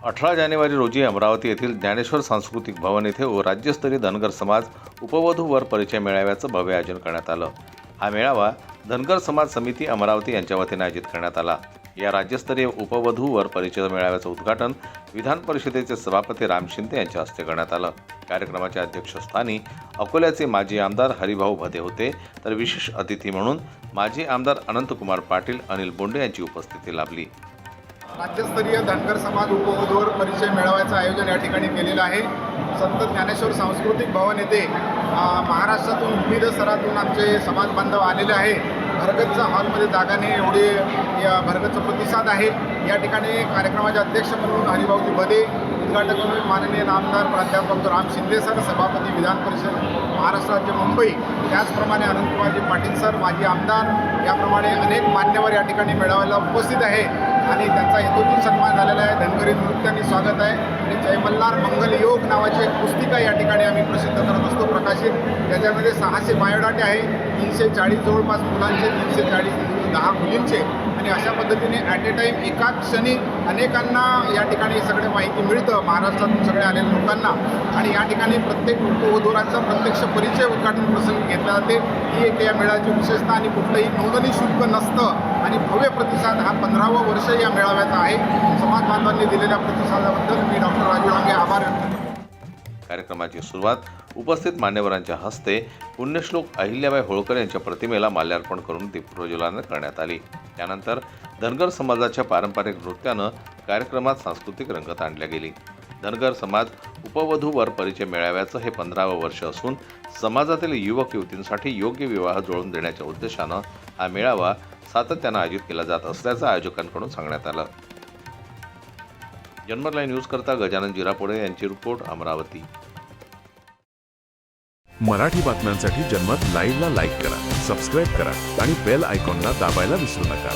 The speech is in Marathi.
18 जानेवारी रोजी अमरावती येथील ज्ञानेश्वर सांस्कृतिक भवन येथे राज्यस्तरीय धनगर समाज उपवधू वर परिचय मेळाव्याचं भव्य आयोजन करण्यात आलं। हा मेळावा धनगर समाज समिती अमरावती यांच्या वतीने आयोजित करण्यात आला। या राज्यस्तरीय उपवधू वर परिचय मेळाव्याचं उद्घाटन विधान परिषदेचे सभापती राम शिंदे यांच्या हस्ते करण्यात आलं। कार्यक्रमाच्या अध्यक्षस्थानी अकोल्याचे माजी आमदार हरिभाऊ भदे होते, तर विशेष अतिथी म्हणून माजी आमदार अनंतकुमार पाटील, अनिल बोंडे यांची उपस्थिती लाभली। राज्यस्तरीय धनगर समाज उपवधूवर परिचय मेळाव्याचं आयोजन या ठिकाणी केलेलं आहे। संत ज्ञानेश्वर सांस्कृतिक भवन येथे महाराष्ट्रातून विविध स्तरातून आमचे समाज बांधव आलेले आहे। भरगतचा हॉलमध्ये जागा नाही एवढे या भरगतचा प्रतिसाद आहे। या ठिकाणी कार्यक्रमाचे अध्यक्ष म्हणून हरिभाऊजी भदे, उद्घाटक म्हणून माननीय आमदार प्राध्यापक राम शिंदे सर, सभापती विधान परिषद महाराष्ट्र राज्य मुंबई, त्याचप्रमाणे अनंतकुमारजी पाटील सर माजी आमदार, याप्रमाणे अनेक मान्यवर या ठिकाणी मेळाव्याला उपस्थित आहे आणि त्यांचा हेतूतून सन्मान झालेला आहे। धनगरी नृत्यांनी स्वागत आहे आणि जय मल्हार मंगल योग नावाची एक पुस्तिका या ठिकाणी आम्ही प्रसिद्ध करत असतो प्रकाशित। त्याच्यामध्ये 600 बायोडाटे आहे, 340 जवळपास मुलांचे, 310 मुलींचे, आणि अशा पद्धतीने ॲट ए टाईम एकाच क्षणी अनेकांना या ठिकाणी सगळे माहिती मिळतं महाराष्ट्रातून सगळे आलेल्या लोकांना। आणि या ठिकाणी प्रत्येक उपवधूरांचा प्रत्यक्ष परिचय उद्घाटन प्रसंगी घेतला जाते। ही एक या मेळाव्याची विशेषता आणि कुठलंही नोंदणी शुल्क नसतं आणि भव्य प्रतिसाद हा 15वं वर्ष या मेळाव्याचा आहे। समाज बांधवांनी दिलेल्या प्रतिसादाबद्दल मी डॉक्टर राजू डांगे आभार व्यक्त करतो। कार्यक्रमाची सुरुवात उपस्थित मान्यवरांच्या हस्ते पुण्यश्लोक अहिल्याबाई होळकर यांच्या प्रतिमेला माल्यार्पण करून दीपप्रज्वलन करण्यात आली। त्यानंतर धनगर समाजाच्या पारंपरिक नृत्यानं कार्यक्रमात सांस्कृतिक रंगत आणल्या गेली। धनगर समाज उपवधू वर परिचय मेळाव्याचं हे 15वं वर्ष असून समाजातील युवक युवतींसाठी योग्य विवाह जुळवून देण्याच्या उद्देशानं हा मेळावा सातत्यानं आयोजित केला जात असल्याचं आयोजकांकडून सांगण्यात आलं। जनमत लाईव्ह न्यूज करता गजानन जिरापोडे यांची रिपोर्ट, अमरावती। मराठी बातम्यांसाठी जनमत लाईव्हला लाईक करा, सबस्क्राईब करा आणि बेल आयकॉनला दाबायला विसरू नका।